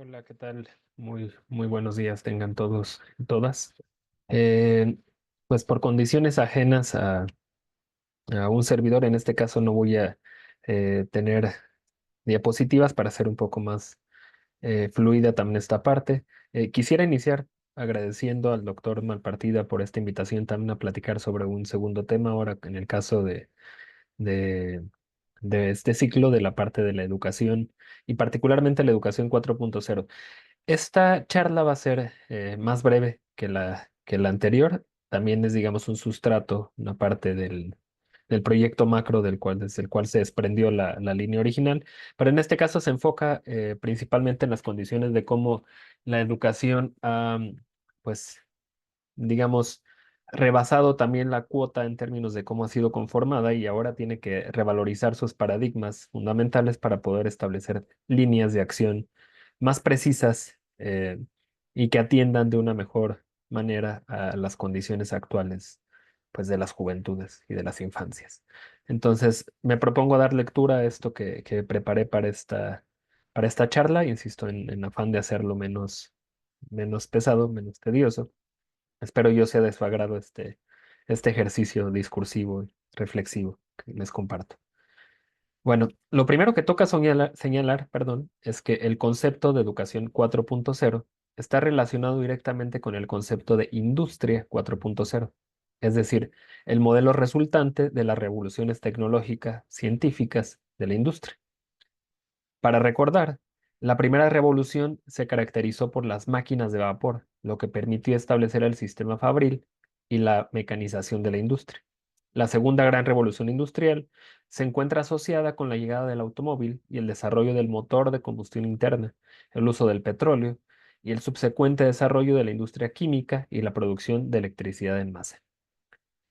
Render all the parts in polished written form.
Hola, ¿qué tal? Muy buenos días tengan todos y todas. Eh, pues por condiciones ajenas a un servidor, en este caso no voy a tener diapositivas para hacer un poco más fluida también esta parte. Quisiera iniciar agradeciendo al doctor Malpartida por esta invitación también a platicar sobre un segundo tema, ahora en el caso de, de este ciclo de la parte de la educación y particularmente la educación 4.0. Esta charla va a ser más breve que la anterior. También es, digamos, un sustrato, una parte del proyecto macro desde el cual se desprendió la línea original. Pero en este caso se enfoca principalmente en las condiciones de cómo la educación ha, pues, digamos, rebasado también la cuota en términos de cómo ha sido conformada y ahora tiene que revalorizar sus paradigmas fundamentales para poder establecer líneas de acción más precisas y que atiendan de una mejor manera a las condiciones actuales, pues, de las juventudes y de las infancias. Entonces, me propongo dar lectura a esto que preparé para esta charla, insisto, en afán de hacerlo menos pesado, menos tedioso. Espero yo sea de su agrado este ejercicio discursivo y reflexivo que les comparto. Bueno, lo primero que toca señalar, perdón, es que el concepto de educación 4.0 está relacionado directamente con el concepto de industria 4.0, es decir, el modelo resultante de las revoluciones tecnológicas científicas de la industria. Para recordar, la primera revolución se caracterizó por las máquinas de vapor, lo que permitió establecer el sistema fabril y la mecanización de la industria. La segunda gran revolución industrial se encuentra asociada con la llegada del automóvil y el desarrollo del motor de combustión interna, el uso del petróleo y el subsecuente desarrollo de la industria química y la producción de electricidad en masa.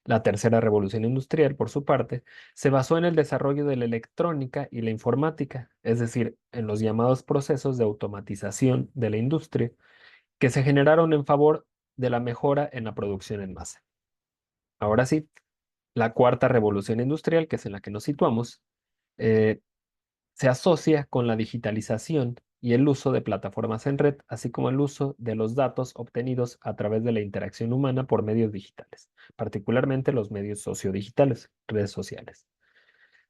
La tercera revolución industrial, por su parte, se basó en el desarrollo de la electrónica y la informática, es decir, en los llamados procesos de automatización de la industria, que se generaron en favor de la mejora en la producción en masa. Ahora sí, la cuarta revolución industrial, que es en la que nos situamos, eh, se asocia con la digitalización y el uso de plataformas en red, así como el uso de los datos obtenidos a través de la interacción humana por medios digitales, particularmente los medios sociodigitales, redes sociales.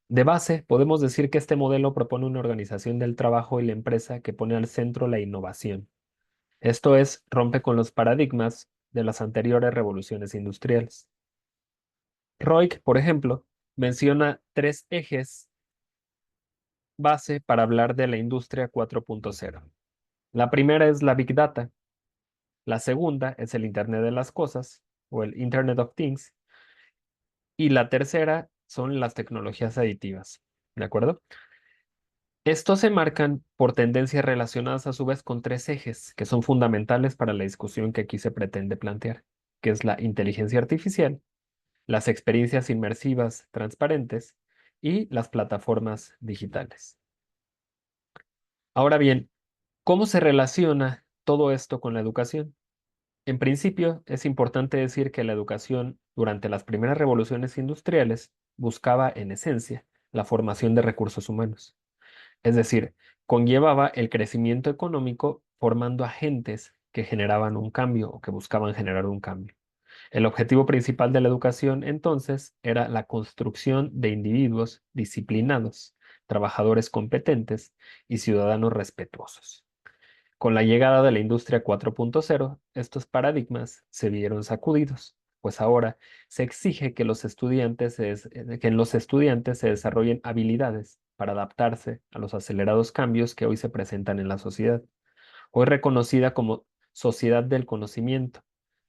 De base, podemos decir que este modelo propone una organización del trabajo y la empresa que pone al centro la innovación. Esto es, rompe con los paradigmas de las anteriores revoluciones industriales. Roig, por ejemplo, menciona tres ejes base para hablar de la industria 4.0. La primera es la Big Data, la segunda es el Internet de las Cosas o el Internet of Things y la tercera son las tecnologías aditivas. ¿De acuerdo? Estos se marcan por tendencias relacionadas a su vez con tres ejes que son fundamentales para la discusión que aquí se pretende plantear, que es la inteligencia artificial, las experiencias inmersivas transparentes y las plataformas digitales. Ahora bien, ¿cómo se relaciona todo esto con la educación? En principio, es importante decir que la educación durante las primeras revoluciones industriales buscaba, en esencia, la formación de recursos humanos. Es decir, conllevaba el crecimiento económico formando agentes que generaban un cambio o que buscaban generar un cambio. El objetivo principal de la educación, entonces, era la construcción de individuos disciplinados, trabajadores competentes y ciudadanos respetuosos. Con la llegada de la industria 4.0, estos paradigmas se vieron sacudidos, pues ahora se exige que en los estudiantes se desarrollen habilidades para adaptarse a los acelerados cambios que hoy se presentan en la sociedad, hoy reconocida como sociedad del conocimiento,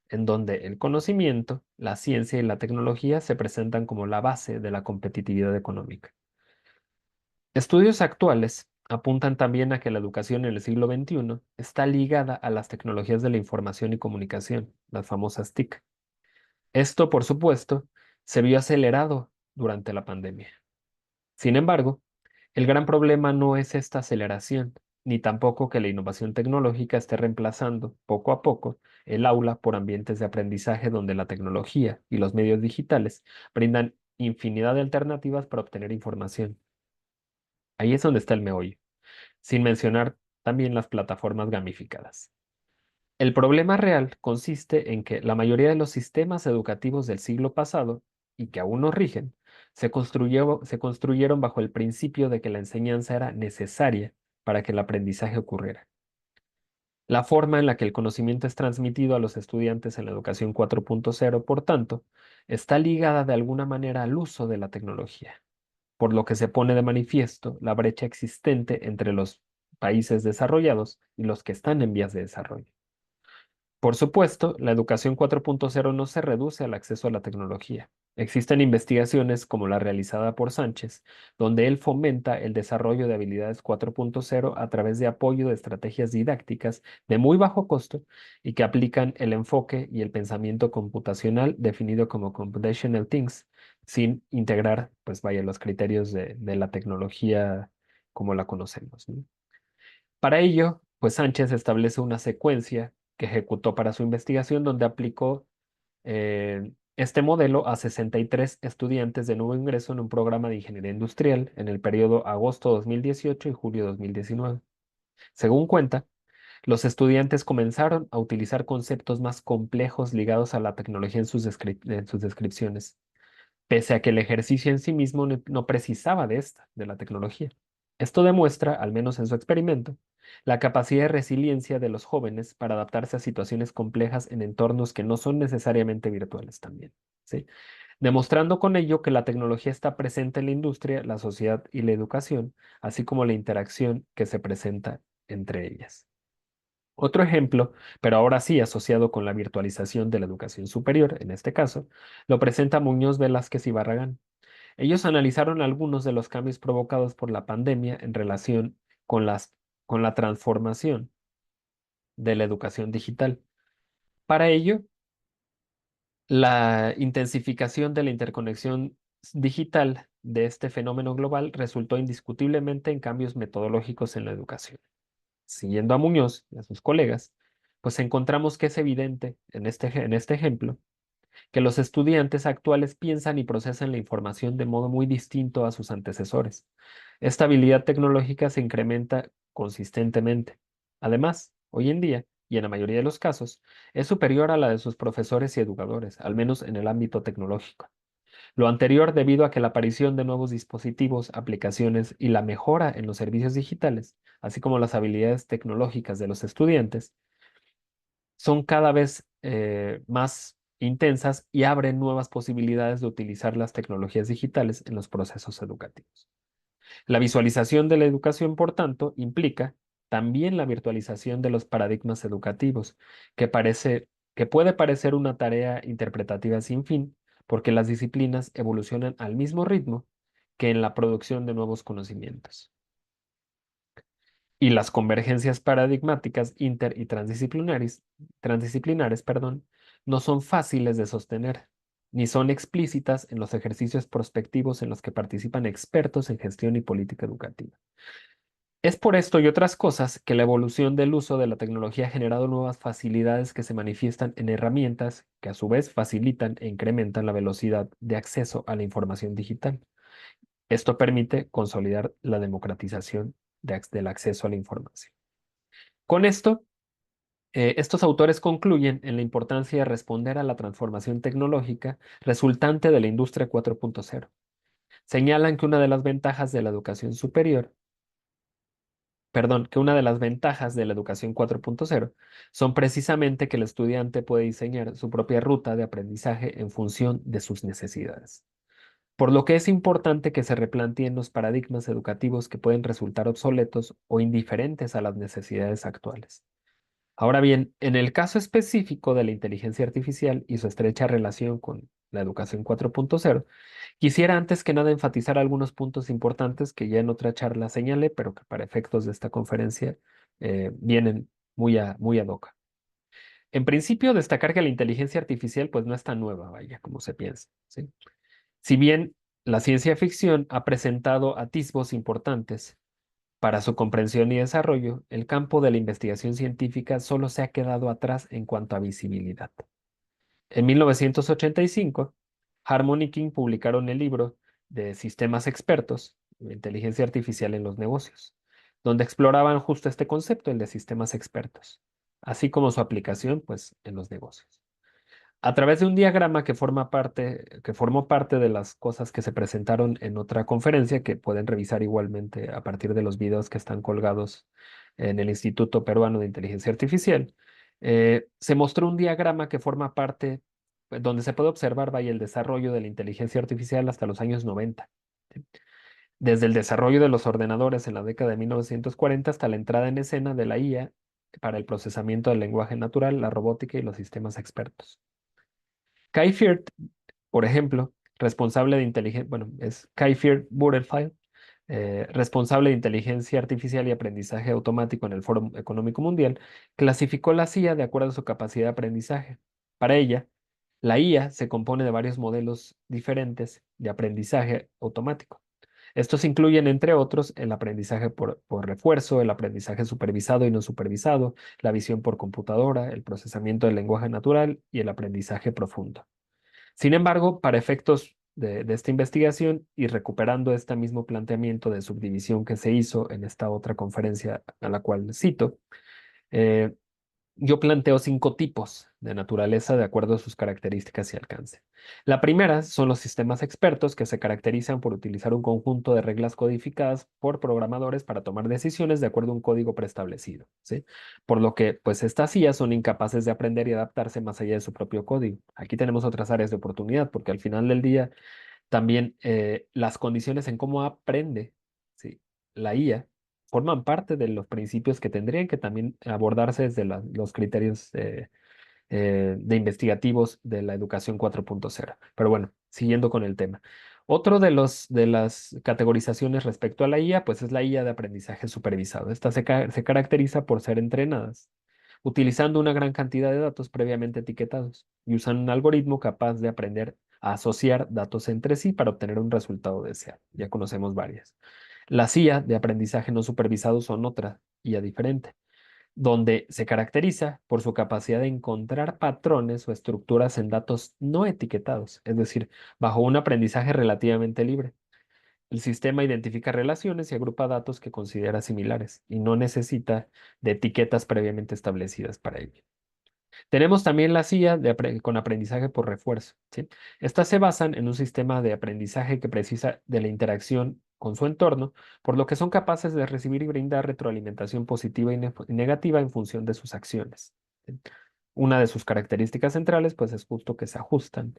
en donde el conocimiento, la ciencia y la tecnología se presentan como la base de la competitividad económica. Estudios actuales apuntan también a que la educación en el siglo XXI está ligada a las tecnologías de la información y comunicación, las famosas TIC. Esto, por supuesto, se vio acelerado durante la pandemia. Sin embargo, el gran problema no es esta aceleración, ni tampoco que la innovación tecnológica esté reemplazando, poco a poco, el aula por ambientes de aprendizaje donde la tecnología y los medios digitales brindan infinidad de alternativas para obtener información. Ahí es donde está el meollo. Sin mencionar también las plataformas gamificadas. El problema real consiste en que la mayoría de los sistemas educativos del siglo pasado, y que aún nos rigen, se construyeron bajo el principio de que la enseñanza era necesaria para que el aprendizaje ocurriera. La forma en la que el conocimiento es transmitido a los estudiantes en la educación 4.0, por tanto, está ligada de alguna manera al uso de la tecnología, por lo que se pone de manifiesto la brecha existente entre los países desarrollados y los que están en vías de desarrollo. Por supuesto, la educación 4.0 no se reduce al acceso a la tecnología. Existen investigaciones como la realizada por Sánchez, donde él fomenta el desarrollo de habilidades 4.0 a través de apoyo de estrategias didácticas de muy bajo costo y que aplican el enfoque y el pensamiento computacional definido como computational things, sin integrar, pues vaya, los criterios de la tecnología como la conocemos, ¿no? Para ello, pues Sánchez establece una secuencia que ejecutó para su investigación donde aplicó este modelo a 63 estudiantes de nuevo ingreso en un programa de ingeniería industrial en el periodo agosto 2018 y julio 2019. Según cuenta, los estudiantes comenzaron a utilizar conceptos más complejos ligados a la tecnología en sus descripciones, pese a que el ejercicio en sí mismo no precisaba de la tecnología. Esto demuestra, al menos en su experimento, la capacidad de resiliencia de los jóvenes para adaptarse a situaciones complejas en entornos que no son necesariamente virtuales también, ¿sí? Demostrando con ello que la tecnología está presente en la industria, la sociedad y la educación, así como la interacción que se presenta entre ellas. Otro ejemplo, pero ahora sí asociado con la virtualización de la educación superior, en este caso, lo presenta Muñoz Velázquez y Barragán. Ellos analizaron algunos de los cambios provocados por la pandemia en relación con con la transformación de la educación digital. Para ello, la intensificación de la interconexión digital de este fenómeno global resultó indiscutiblemente en cambios metodológicos en la educación. Siguiendo a Muñoz y a sus colegas, pues encontramos que es evidente en este ejemplo que los estudiantes actuales piensan y procesan la información de modo muy distinto a sus antecesores. Esta habilidad tecnológica se incrementa consistentemente. Además, hoy en día, y en la mayoría de los casos, es superior a la de sus profesores y educadores, al menos en el ámbito tecnológico. Lo anterior debido a que la aparición de nuevos dispositivos, aplicaciones y la mejora en los servicios digitales, así como las habilidades tecnológicas de los estudiantes, son cada vez más intensas y abren nuevas posibilidades de utilizar las tecnologías digitales en los procesos educativos. La visualización de la educación, por tanto, implica también la virtualización de los paradigmas educativos, que puede parecer una tarea interpretativa sin fin, porque las disciplinas evolucionan al mismo ritmo que en la producción de nuevos conocimientos. Y las convergencias paradigmáticas inter y transdisciplinares, perdón, no son fáciles de sostener, ni son explícitas en los ejercicios prospectivos en los que participan expertos en gestión y política educativa. Es por esto y otras cosas que la evolución del uso de la tecnología ha generado nuevas facilidades que se manifiestan en herramientas que a su vez facilitan e incrementan la velocidad de acceso a la información digital. Esto permite consolidar la democratización del acceso a la información. Con esto, estos autores concluyen en la importancia de responder a la transformación tecnológica resultante de la industria 4.0. Señalan que una de las ventajas de la educación superior, perdón, que una de las ventajas de la educación 4.0 son precisamente que el estudiante puede diseñar su propia ruta de aprendizaje en función de sus necesidades. Por lo que es importante que se replanteen los paradigmas educativos que pueden resultar obsoletos o indiferentes a las necesidades actuales. Ahora bien, en el caso específico de la inteligencia artificial y su estrecha relación con la educación 4.0, quisiera antes que nada enfatizar algunos puntos importantes que ya en otra charla señalé, pero que para efectos de esta conferencia vienen muy ad hoc. En principio, destacar que la inteligencia artificial pues no es tan nueva, vaya, como se piensa, ¿sí? Si bien la ciencia ficción ha presentado atisbos importantes para su comprensión y desarrollo, el campo de la investigación científica solo se ha quedado atrás en cuanto a visibilidad. En 1985, Harmon y King publicaron el libro de Sistemas Expertos, Inteligencia Artificial en los Negocios, donde exploraban justo este concepto, el de sistemas expertos, así como su aplicación, pues, en los negocios. A través de un diagrama que formó parte de las cosas que se presentaron en otra conferencia, que pueden revisar igualmente a partir de los videos que están colgados en el Instituto Peruano de Inteligencia Artificial, se mostró un diagrama que forma parte, donde se puede observar, vaya, el desarrollo de la inteligencia artificial hasta los años 90. ¿Sí? Desde el desarrollo de los ordenadores en la década de 1940 hasta la entrada en escena de la IA para el procesamiento del lenguaje natural, la robótica y los sistemas expertos. Kai Firth, por ejemplo, responsable de inteligencia, bueno, es Kai Firth Butterfield, responsable de inteligencia artificial y aprendizaje automático en el Foro Económico Mundial, clasificó la CIA de acuerdo a su capacidad de aprendizaje. Para ella, la IA se compone de varios modelos diferentes de aprendizaje automático. Estos incluyen, entre otros, el aprendizaje por refuerzo, el aprendizaje supervisado y no supervisado, la visión por computadora, el procesamiento del lenguaje natural y el aprendizaje profundo. Sin embargo, para efectos de esta investigación y recuperando este mismo planteamiento de subdivisión que se hizo en esta otra conferencia a la cual cito, eh, yo planteo 5 tipos de naturaleza de acuerdo a sus características y alcance. La primera son los sistemas expertos que se caracterizan por utilizar un conjunto de reglas codificadas por programadores para tomar decisiones de acuerdo a un código preestablecido, ¿sí? Por lo que, pues, estas IAs son incapaces de aprender y adaptarse más allá de su propio código. Aquí tenemos otras áreas de oportunidad, porque al final del día también las condiciones en cómo aprende, ¿sí? La IA forman parte de los principios que tendrían que también abordarse desde los criterios de investigativos de la educación 4.0. Pero bueno, siguiendo con el tema. Otro de las categorizaciones respecto a la IA, pues es la IA de aprendizaje supervisado. Esta se caracteriza por ser entrenadas utilizando una gran cantidad de datos previamente etiquetados y usan un algoritmo capaz de aprender a asociar datos entre sí para obtener un resultado deseado. Ya conocemos varias. Las IA de aprendizaje no supervisado son otra IA diferente, donde se caracteriza por su capacidad de encontrar patrones o estructuras en datos no etiquetados, es decir, bajo un aprendizaje relativamente libre. El sistema identifica relaciones y agrupa datos que considera similares y no necesita de etiquetas previamente establecidas para ello. Tenemos también la CIA con aprendizaje por refuerzo, ¿sí? Estas se basan en un sistema de aprendizaje que precisa de la interacción con su entorno, por lo que son capaces de recibir y brindar retroalimentación positiva y negativa en función de sus acciones. ¿Sí? Una de sus características centrales, pues, es justo que se ajustan,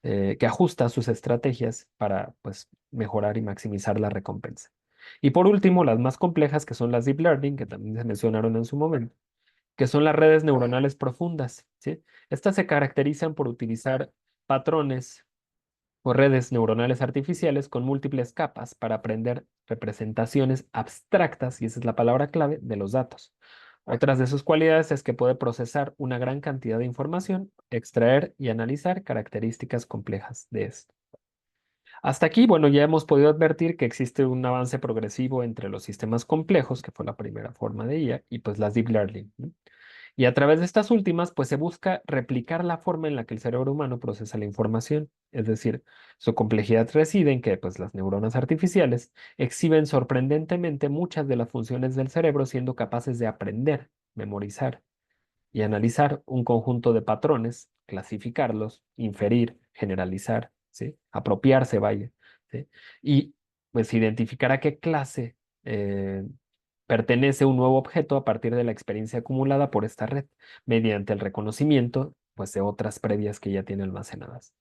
que ajusta sus estrategias para, pues, mejorar y maximizar la recompensa. Y por último, las más complejas, que son las deep learning, que también se mencionaron en su momento, que son las redes neuronales profundas, ¿sí? Estas se caracterizan por utilizar patrones o redes neuronales artificiales con múltiples capas para aprender representaciones abstractas, y esa es la palabra clave, de los datos. Otras de sus cualidades es que puede procesar una gran cantidad de información, extraer y analizar características complejas de esto. Hasta aquí, bueno, ya hemos podido advertir que existe un avance progresivo entre los sistemas complejos, que fue la primera forma de IA, y pues las deep learning, ¿no? Y a través de estas últimas, pues se busca replicar la forma en la que el cerebro humano procesa la información. Es decir, su complejidad reside en que, pues, las neuronas artificiales exhiben sorprendentemente muchas de las funciones del cerebro, siendo capaces de aprender, memorizar y analizar un conjunto de patrones, clasificarlos, inferir, generalizar, ¿sí? Apropiarse, vaya, ¿sí? Y pues identificar a qué clase eh, pertenece un nuevo objeto a partir de la experiencia acumulada por esta red, mediante el reconocimiento, pues, de otras previas que ya tiene almacenadas.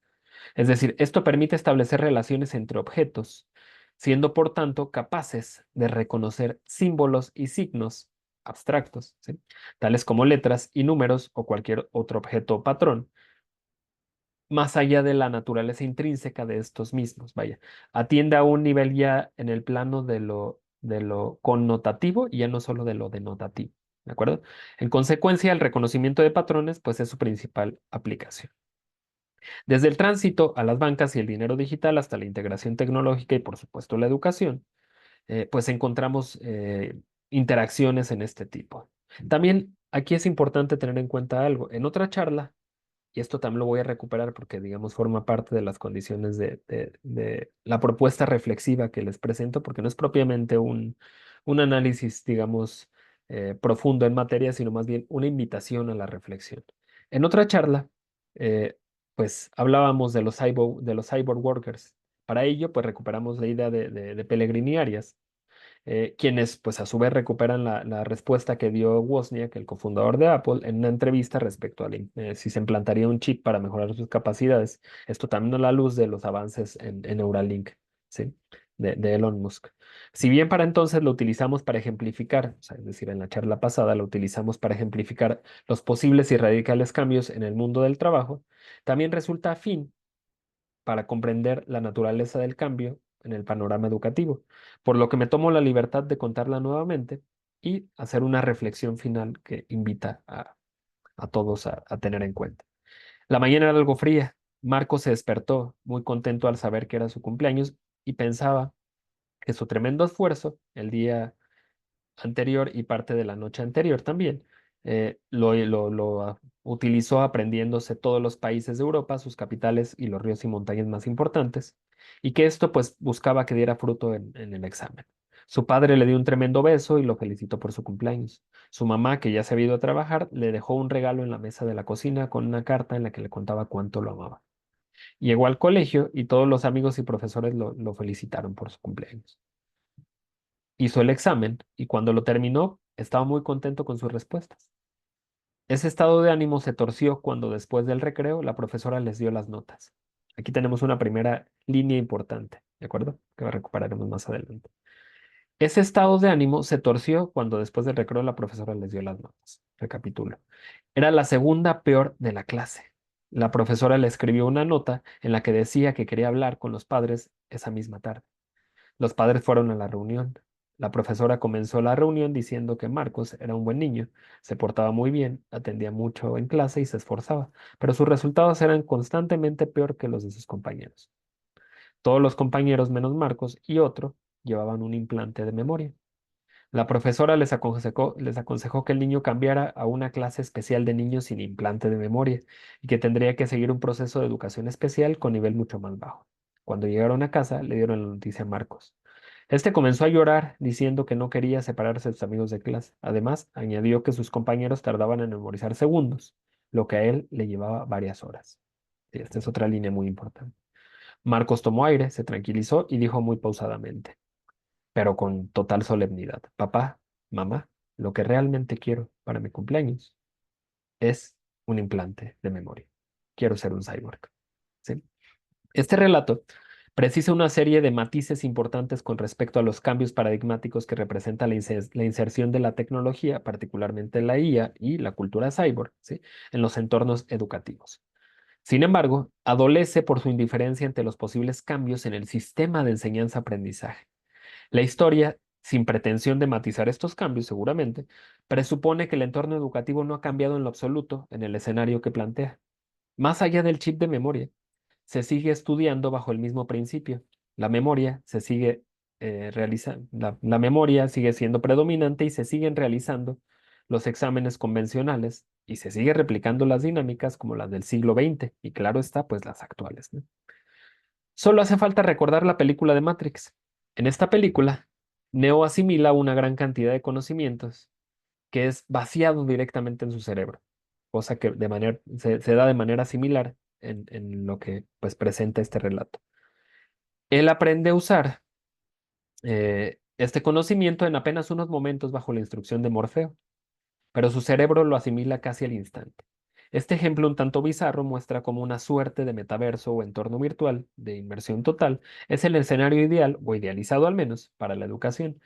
Es decir, esto permite establecer relaciones entre objetos, siendo por tanto capaces de reconocer símbolos y signos abstractos, ¿sí? Tales como letras y números o cualquier otro objeto o patrón, más allá de la naturaleza intrínseca de estos mismos. Vaya, atiende a un nivel ya en el plano de lo connotativo y ya no solo de lo denotativo. ¿De acuerdo? En consecuencia, el reconocimiento de patrones, pues, es su principal aplicación. Desde el tránsito a las bancas y el dinero digital hasta la integración tecnológica y, por supuesto, la educación, pues encontramos interacciones en este tipo. También aquí es importante tener en cuenta algo. En otra charla, y esto también lo voy a recuperar porque, digamos, forma parte de las condiciones de la propuesta reflexiva que les presento, porque no es propiamente un análisis, digamos, profundo en materia, sino más bien una invitación a la reflexión. En otra charla, eh, pues hablábamos de los cyborg workers. Para ello, pues recuperamos la idea de Pellegrini y Arias, quienes pues a su vez recuperan la respuesta que dio Wozniak, el cofundador de Apple, en una entrevista respecto a si se implantaría un chip para mejorar sus capacidades. Esto también a la luz de los avances en Neuralink, ¿sí? De Elon Musk. Si bien para entonces lo utilizamos para ejemplificar, o sea, es decir, en la charla pasada lo utilizamos para ejemplificar los posibles y radicales cambios en el mundo del trabajo, también resulta afín para comprender la naturaleza del cambio en el panorama educativo, por lo que me tomo la libertad de contarla nuevamente y hacer una reflexión final que invita a todos a tener en cuenta. La mañana era algo fría. Marco se despertó muy contento al saber que era su cumpleaños y pensaba que su tremendo esfuerzo el día anterior y parte de la noche anterior también. Utilizó aprendiéndose todos los países de Europa, sus capitales y los ríos y montañas más importantes, y que esto pues buscaba que diera fruto en el examen. Su padre le dio un tremendo beso y lo felicitó por su cumpleaños. Su mamá, que ya se había ido a trabajar, le dejó un regalo en la mesa de la cocina con una carta en la que le contaba cuánto lo amaba. Llegó al colegio y todos los amigos y profesores lo felicitaron por su cumpleaños. Hizo el examen y cuando lo terminó estaba muy contento con sus respuestas. Ese estado de ánimo se torció cuando después del recreo la profesora les dio las notas. Aquí tenemos una primera línea importante, ¿de acuerdo? Que recuperaremos más adelante. Ese estado de ánimo se torció cuando después del recreo la profesora les dio las notas. Recapitulo. Era la segunda peor de la clase. La profesora le escribió una nota en la que decía que quería hablar con los padres esa misma tarde. Los padres fueron a la reunión. La profesora comenzó la reunión diciendo que Marcos era un buen niño, se portaba muy bien, atendía mucho en clase y se esforzaba, pero sus resultados eran constantemente peor que los de sus compañeros. Todos los compañeros menos Marcos y otro llevaban un implante de memoria. La profesora les aconsejó que el niño cambiara a una clase especial de niños sin implante de memoria y que tendría que seguir un proceso de educación especial con nivel mucho más bajo. Cuando llegaron a casa, le dieron la noticia a Marcos. Este comenzó a llorar diciendo que no quería separarse de sus amigos de clase. Además, añadió que sus compañeros tardaban en memorizar segundos, lo que a él le llevaba varias horas. Y esta es otra línea muy importante. Marcos tomó aire, se tranquilizó y dijo muy pausadamente, pero con total solemnidad: Papá, mamá, lo que realmente quiero para mi cumpleaños es un implante de memoria. Quiero ser un cyborg. ¿Sí? Este relato precisa una serie de matices importantes con respecto a los cambios paradigmáticos que representa la inserción de la tecnología, particularmente la IA y la cultura cyborg, ¿sí? En los entornos educativos. Sin embargo, adolece por su indiferencia ante los posibles cambios en el sistema de enseñanza-aprendizaje. La historia, sin pretensión de matizar estos cambios, seguramente, presupone que el entorno educativo no ha cambiado en lo absoluto en el escenario que plantea. Más allá del chip de memoria, se sigue estudiando bajo el mismo principio. La memoria se sigue realizando, la memoria sigue siendo predominante y se siguen realizando los exámenes convencionales y se sigue replicando las dinámicas como las del siglo XX y claro está, pues las actuales, ¿no? Solo hace falta recordar la película de Matrix. En esta película, Neo asimila una gran cantidad de conocimientos que es vaciado directamente en su cerebro, cosa que se da de manera similar en lo que pues, presenta este relato. Él aprende a usar este conocimiento en apenas unos momentos bajo la instrucción de Morfeo, pero su cerebro lo asimila casi al instante. Este ejemplo un tanto bizarro muestra cómo una suerte de metaverso o entorno virtual de inmersión total es el escenario ideal, o idealizado al menos, para la educación.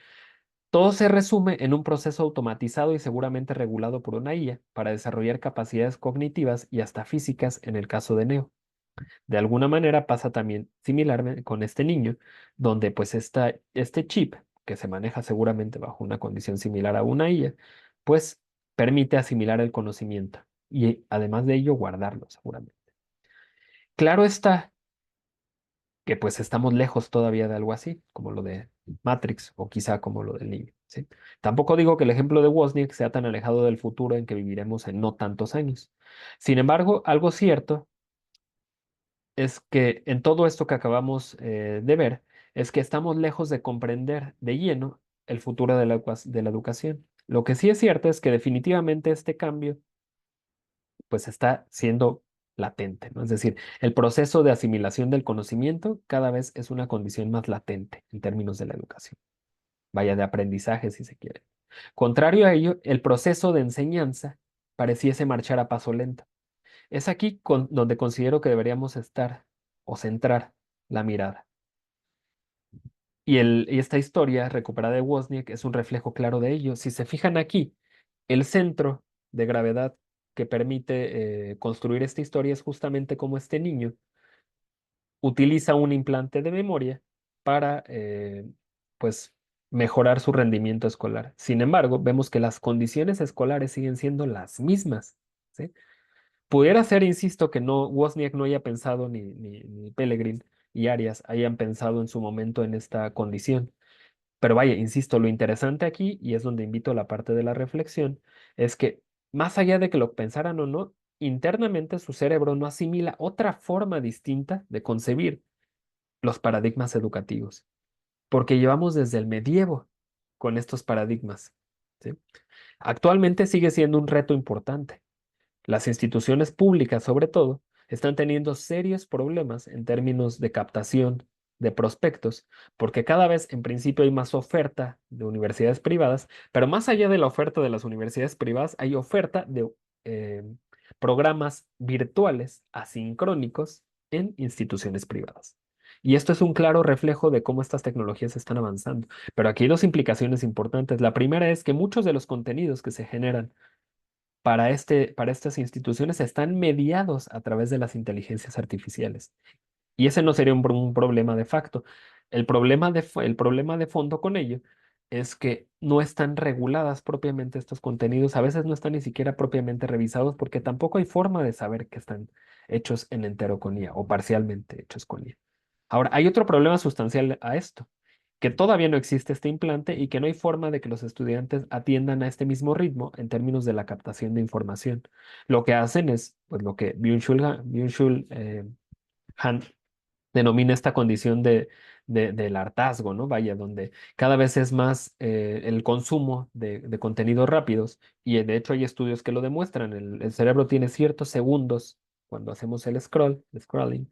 Todo se resume en un proceso automatizado y seguramente regulado por una IA para desarrollar capacidades cognitivas y hasta físicas en el caso de Neo. De alguna manera pasa también similar con este niño, donde pues este chip, que se maneja seguramente bajo una condición similar a una IA, pues permite asimilar el conocimiento y además de ello guardarlo seguramente. Claro está que pues estamos lejos todavía de algo así, como lo de Matrix o quizá como lo del niño, ¿sí? Tampoco digo que el ejemplo de Wozniak sea tan alejado del futuro en que viviremos en no tantos años. Sin embargo, algo cierto es que en todo esto que acabamos de ver, es que estamos lejos de comprender de lleno el futuro de la educación. Lo que sí es cierto es que definitivamente este cambio pues está siendo latente, ¿no? Es decir, el proceso de asimilación del conocimiento cada vez es una condición más latente en términos de la educación, vaya de aprendizaje si se quiere. Contrario a ello, el proceso de enseñanza pareciese marchar a paso lento. Es aquí donde considero que deberíamos estar o centrar la mirada. Y esta historia recuperada de Wozniak es un reflejo claro de ello. Si se fijan aquí, el centro de gravedad que permite construir esta historia es justamente como este niño utiliza un implante de memoria para, pues, mejorar su rendimiento escolar. Sin embargo, vemos que las condiciones escolares siguen siendo las mismas, ¿sí? Pudiera ser, insisto, que no, Wozniak no haya pensado ni Pellegrin y Arias hayan pensado en su momento en esta condición. Pero vaya, insisto, lo interesante aquí, y es donde invito a la parte de la reflexión, es que más allá de que lo pensaran o no, internamente su cerebro no asimila otra forma distinta de concebir los paradigmas educativos, porque llevamos desde el medievo con estos paradigmas, ¿sí? Actualmente sigue siendo un reto importante. Las instituciones públicas, sobre todo, están teniendo serios problemas en términos de captación de prospectos, porque cada vez en principio hay más oferta de universidades privadas, pero más allá de la oferta de las universidades privadas, hay oferta de eh, programas virtuales asincrónicos en instituciones privadas. Y esto es un claro reflejo de cómo estas tecnologías están avanzando. Pero aquí hay dos implicaciones importantes. La primera es que muchos de los contenidos que se generan para estas instituciones están mediados a través de las inteligencias artificiales. Y ese no sería un problema de facto. El problema de fondo con ello es que no están reguladas propiamente estos contenidos, a veces no están ni siquiera propiamente revisados porque tampoco hay forma de saber que están hechos en entero con IA o parcialmente hechos con IA. Ahora, hay otro problema sustancial a esto, que todavía no existe este implante y que no hay forma de que los estudiantes atiendan a este mismo ritmo en términos de la captación de información. Lo que hacen es, pues, lo que Byung-Chul Han denomina esta condición del hartazgo, ¿no? Vaya, donde cada vez es más el consumo de contenidos rápidos y de hecho hay estudios que lo demuestran. El cerebro tiene ciertos segundos cuando hacemos el scrolling,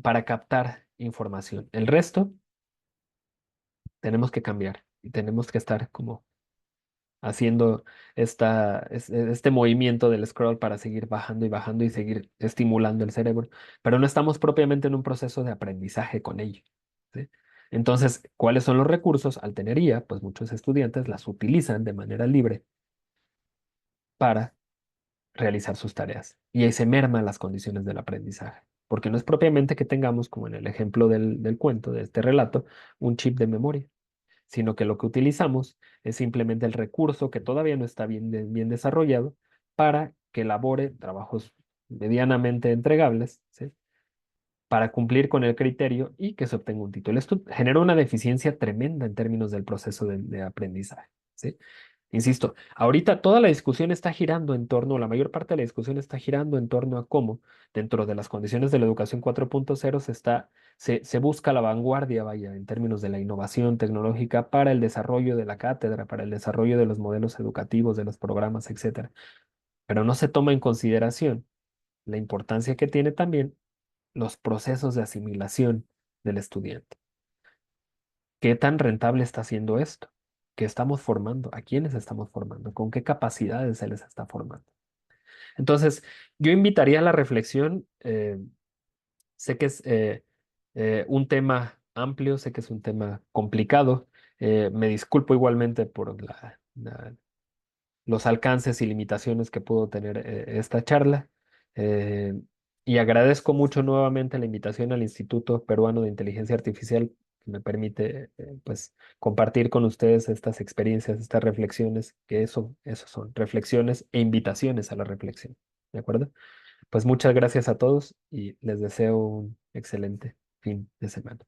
para captar información. El resto tenemos que cambiar y tenemos que estar como haciendo este movimiento del scroll para seguir bajando y bajando y seguir estimulando el cerebro, pero no estamos propiamente en un proceso de aprendizaje con ello, ¿sí? Entonces, ¿cuáles son los recursos? Al tener IA, pues muchos estudiantes las utilizan de manera libre para realizar sus tareas y ahí se merman las condiciones del aprendizaje, porque no es propiamente que tengamos, como en el ejemplo del cuento, de este relato, un chip de memoria, sino que lo que utilizamos es simplemente el recurso que todavía no está bien desarrollado para que elabore trabajos medianamente entregables, ¿sí? Para cumplir con el criterio y que se obtenga un título. Esto genera una deficiencia tremenda en términos del proceso de aprendizaje, ¿sí? Insisto, ahorita toda la discusión está girando en torno, la mayor parte de la discusión está girando en torno a cómo, dentro de las condiciones de la educación 4.0, se busca la vanguardia, vaya, en términos de la innovación tecnológica para el desarrollo de la cátedra, para el desarrollo de los modelos educativos, de los programas, etcétera. Pero no se toma en consideración la importancia que tiene también los procesos de asimilación del estudiante. ¿Qué tan rentable está haciendo esto? ¿Qué estamos formando? ¿A quiénes estamos formando? ¿Con qué capacidades se les está formando? Entonces, yo invitaría a la reflexión. Sé que es un tema amplio, sé que es un tema complicado. Me disculpo igualmente por los alcances y limitaciones que pudo tener esta charla. eh, y agradezco mucho nuevamente la invitación al Instituto Peruano de Inteligencia Artificial, que me permite pues compartir con ustedes estas experiencias, estas reflexiones, que eso son reflexiones e invitaciones a la reflexión. ¿De acuerdo? Pues muchas gracias a todos y les deseo un excelente fin de semana.